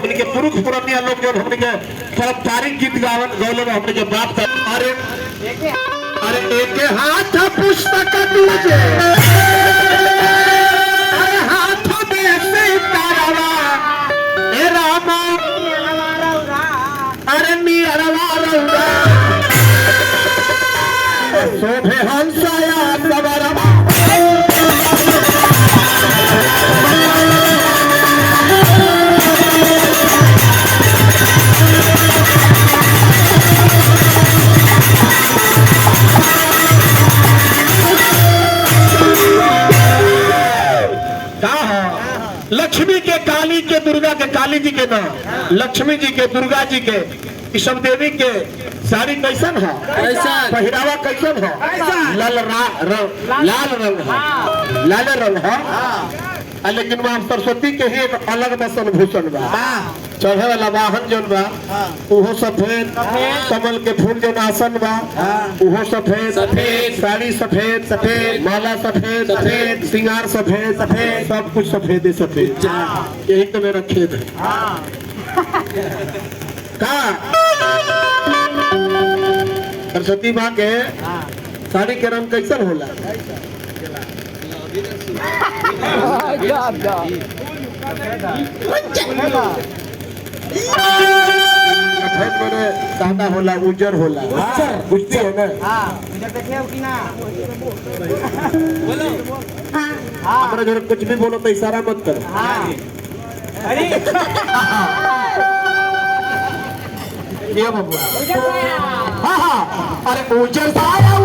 हमने के पुरुष पुरानिया लोग जो हमने के पारंपरिक गीत गौले में हमने के बात कर अरे एक हाथ पुस्तक दूजे अरे हाथ में सीतारामा ए रामा अरे नियरवा रउरा शोभे हंसाया सबरमा लक्ष्मी के काली के दुर्गा के काली जी के नाम लक्ष्मी जी के दुर्गा जी के ईश्वर देवी के साड़ी कैसन है पहरावा कैसन है लाल रंग है लाल रंग है लेकिन वहाँ सरस्वती के ही एक अलग बसन भूषण बा चढ़े वाला वाहन जौन बा उहो सफेद कमल के फूल जौन आसन बा उहो सफेद साड़ी सफेद माला सफेद श्रृंगार सफेद सब कुछ सफेद ही सफेद यही तो मेरा खेद है का सरस्वती माँ के साड़ी के रंग कैसन होला सादा होला उजर होला बुझती है ना हमारा घर कुछ भी बोलो तो इशारा मत करो ये बबुआ हाँ अरे उजर साया